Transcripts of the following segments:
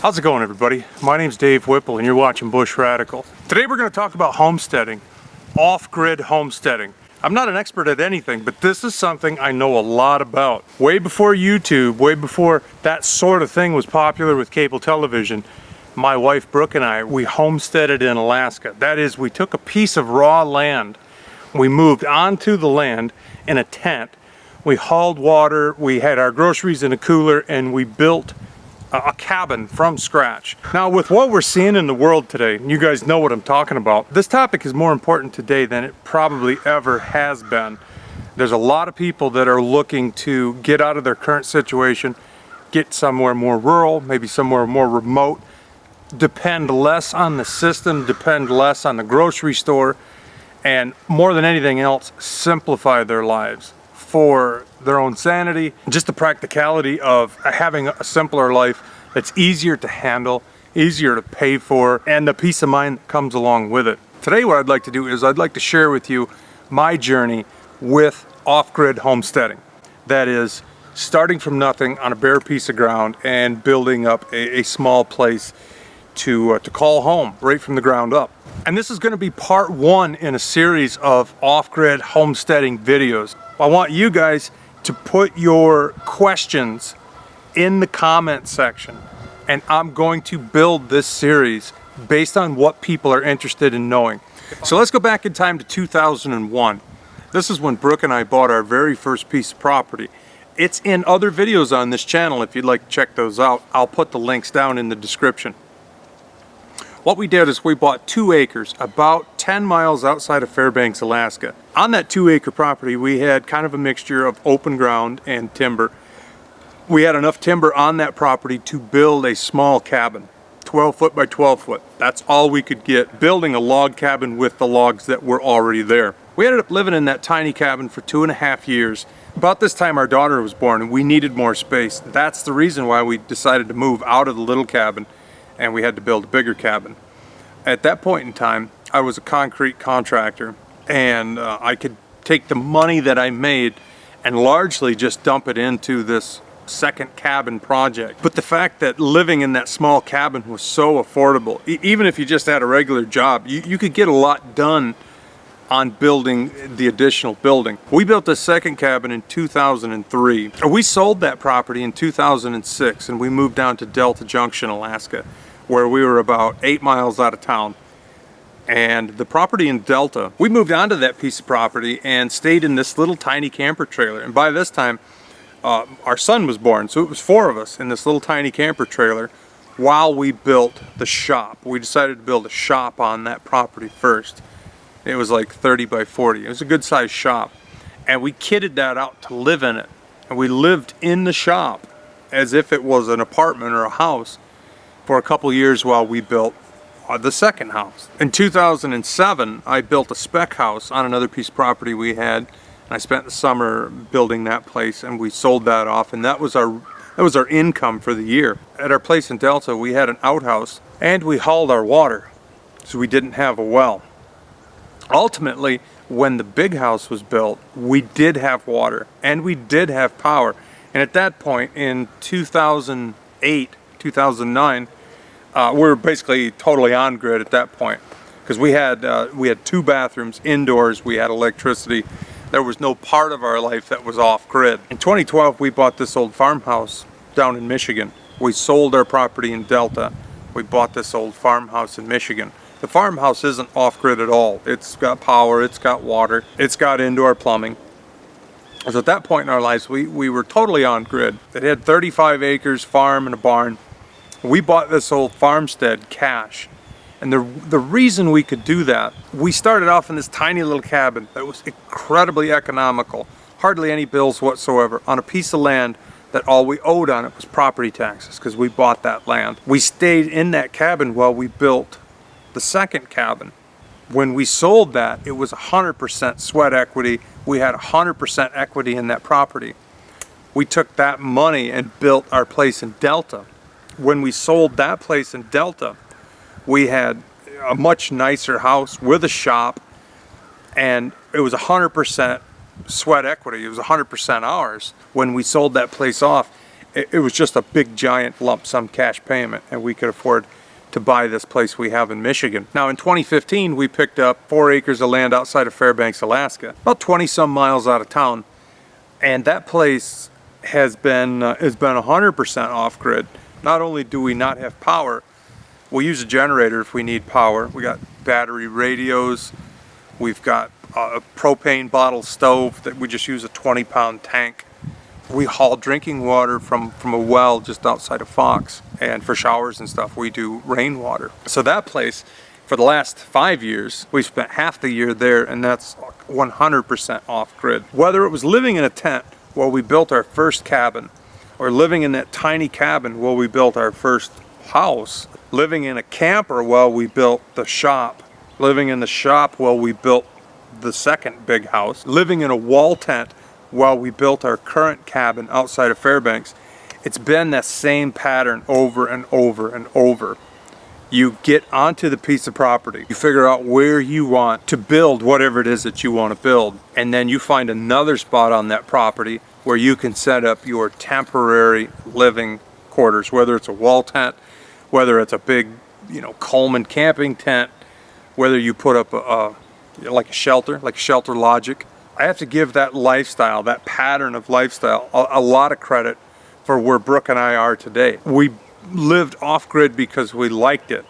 How's it going, everybody? My name's Dave Whipple and you're watching Bush Radical. Today we're going to talk about homesteading, off-grid homesteading. I'm not an expert at anything, but this is something I know a lot about. Way before YouTube, way before that sort of thing was popular with cable television, my wife Brooke and I, we homesteaded in Alaska. That is, we took a piece of raw land, we moved onto the land in a tent, we hauled water, we had our groceries in a cooler, and we built a cabin from scratch. Now, with what we're seeing in the world today, you guys know what I'm talking about, this topic is more important today than it probably ever has been. There's a lot of people that are looking to get out of their current situation, get somewhere more rural, maybe somewhere more remote, depend less on the system, depend less on the grocery store, and more than anything else, simplify their lives for their own sanity, just the practicality of having a simpler life that's easier to handle, easier to pay for, and the peace of mind that comes along with it. Today what I'd like to do is I'd like to share with you my journey with off-grid homesteading. That is, starting from nothing on a bare piece of ground and building up a small place to call home right from the ground up. And this is going to be part one in a series of off-grid homesteading videos. I want you guys to put your questions in the comment section, and I'm going to build this series based on what people are interested in knowing. So let's go back in time to 2001. This is when Brooke and I bought our very first piece of property. It's in other videos on this channel if you'd like to check those out. I'll put the links down in the description. What we did is we bought 2 acres about 10 miles outside of Fairbanks, Alaska. On that 2-acre property, we had kind of a mixture of open ground and timber. We had enough timber on that property to build a small cabin, 12 foot by 12 foot. That's all we could get, building a log cabin with the logs that were already there. We ended up living in that tiny cabin for 2.5 years. About this time our daughter was born and we needed more space. That's the reason why we decided to move out of the little cabin and we had to build a bigger cabin. At that point in time, I was a concrete contractor, and I could take the money that I made and largely just dump it into this second cabin project. But the fact that living in that small cabin was so affordable, even if you just had a regular job, you could get a lot done on building the additional building. We built the second cabin in 2003. We sold that property in 2006 and we moved down to Delta Junction, Alaska, where we were about 8 miles out of town. And the property in Delta, we moved onto that piece of property and stayed in this little tiny camper trailer. And by this time, our son was born, so it was 4 of us in this little tiny camper trailer while we built the shop. We decided to build a shop on that property first. It was like 30 by 40. It was a good sized shop. And we kitted that out to live in it. And we lived in the shop as if it was an apartment or a house for a couple years while we built the second house. In 2007, I built a spec house on another piece of property we had, and I spent the summer building that place, and we sold that off, and that was our income for the year. At our place in Delta, we had an outhouse, and we hauled our water, so we didn't have a well. Ultimately, when the big house was built, we did have water, and we did have power, and at that point, in 2008, 2009, we were basically totally on grid at that point because we had 2 bathrooms indoors, we had electricity. There was no part of our life that was off grid. In 2012 we bought this old farmhouse down in Michigan. We sold our property in Delta. We bought this old farmhouse in Michigan. The farmhouse isn't off grid at all. It's got power, it's got water, it's got indoor plumbing. So at that point in our lives we were totally on grid. It had 35 acres, farm and a barn. We bought this old farmstead cash, and the reason we could do that, we started off in this tiny little cabin that was incredibly economical, hardly any bills whatsoever, on a piece of land that all we owed on it was property taxes because we bought that land. We stayed in that cabin while we built the second cabin. When we sold that, it was 100% sweat equity. We had 100% equity in that property. We took that money and built our place in Delta. When we sold that place in Delta, we had a much nicer house with a shop, and it was 100% sweat equity. It was 100% ours. When we sold that place off, it was just a big giant lump sum cash payment, and we could afford to buy this place we have in Michigan. Now in 2015 we picked up 4 acres of land outside of Fairbanks, Alaska, about 20 some miles out of town, and that place has been 100% off-grid. Not only do we not have power, we use a generator if we need power. We got battery radios, we've got a propane bottle stove that we just use a 20-pound tank. We haul drinking water from a well just outside of Fox, and for showers and stuff we do rainwater. So that place, for the last 5 years, we spent half the year there, and that's 100% off-grid. Whether it was living in a tent while we built our first cabin, or living in that tiny cabin while we built our first house, living in a camper while we built the shop, living in the shop while we built the second big house, living in a wall tent while we built our current cabin outside of Fairbanks, it's been that same pattern over and over and over. You get onto the piece of property, you figure out where you want to build whatever it is that you want to build, and then you find another spot on that property where you can set up your temporary living quarters, whether it's a wall tent, whether it's a big, Coleman camping tent, whether you put up like a shelter logic. I have to give that lifestyle, that pattern of lifestyle, a lot of credit for where Brooke and I are today. We lived off-grid because we liked it.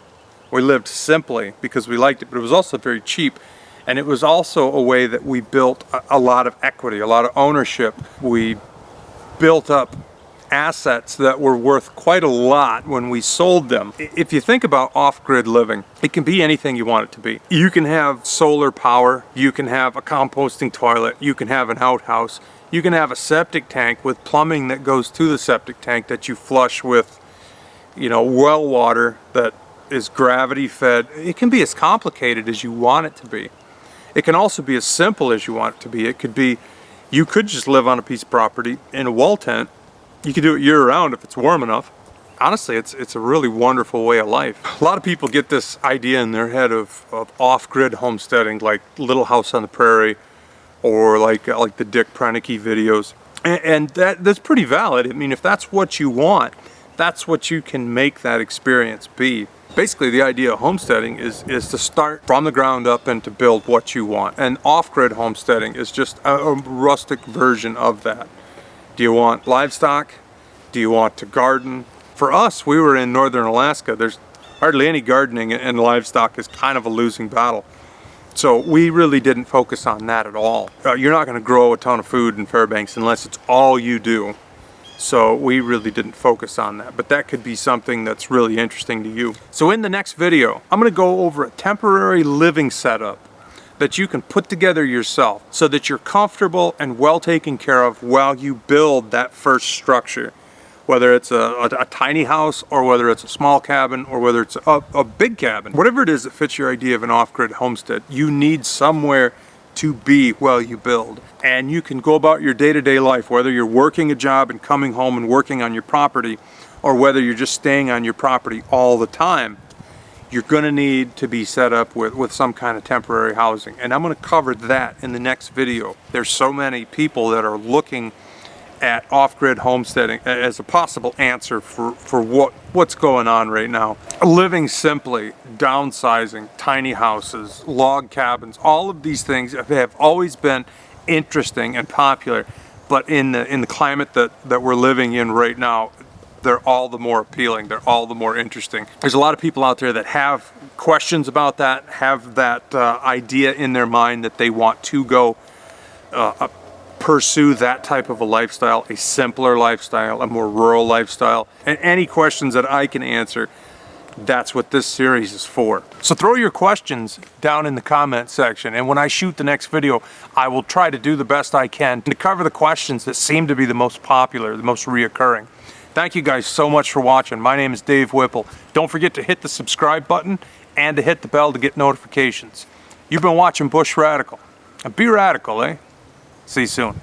We lived simply because we liked it, but it was also very cheap. And it was also a way that we built a lot of equity, a lot of ownership. We built up assets that were worth quite a lot when we sold them. If you think about off-grid living, it can be anything you want it to be. You can have solar power, you can have a composting toilet, you can have an outhouse, you can have a septic tank with plumbing that goes to the septic tank that you flush with, well water that is gravity fed. It can be as complicated as you want it to be. It can also be as simple as you want it to be. It could be, you could just live on a piece of property in a wall tent. You can do it year-round if it's warm enough. Honestly, it's a really wonderful way of life. A lot of people get this idea in their head of off-grid homesteading, like Little House on the Prairie, or like the Dick Proenneke videos, and that's pretty valid. I mean, if that's what you want, that's what you can make that experience be. Basically, the idea of homesteading is to start from the ground up and to build what you want. And off-grid homesteading is just a rustic version of that. Do you want livestock? Do you want to garden? For us, we were in northern Alaska. There's hardly any gardening, and livestock is kind of a losing battle. So we really didn't focus on that at all. You're not going to grow a ton of food in Fairbanks unless it's all you do. So we really didn't focus on that, but that could be something that's really interesting to you. So in the next video, I'm going to go over a temporary living setup that you can put together yourself so that you're comfortable and well taken care of while you build that first structure. Whether it's a tiny house, or whether it's a small cabin, or whether it's a big cabin. Whatever it is that fits your idea of an off-grid homestead, you need somewhere to be while you build. And you can go about your day-to-day life, whether you're working a job and coming home and working on your property, or whether you're just staying on your property all the time. You're going to need to be set up with some kind of temporary housing. And I'm going to cover that in the next video. There's so many people that are looking at off-grid homesteading as a possible answer for what's going on right now. Living simply, downsizing, tiny houses, log cabins, all of these things have always been interesting and popular, but in the climate that we're living in right now, they're all the more appealing, they're all the more interesting. There's a lot of people out there that have questions about that, have that idea in their mind that they want to go pursue that type of a lifestyle, a simpler lifestyle, a more rural lifestyle. And any questions that I can answer, that's what this series is for. So throw your questions down in the comment section, and when I shoot the next video, I will try to do the best I can to cover the questions that seem to be the most popular, the most reoccurring. Thank you guys so much for watching. My name is Dave Whipple. Don't forget to hit the subscribe button and to hit the bell to get notifications. You've been watching Bush Radical. And be radical, eh? See you soon.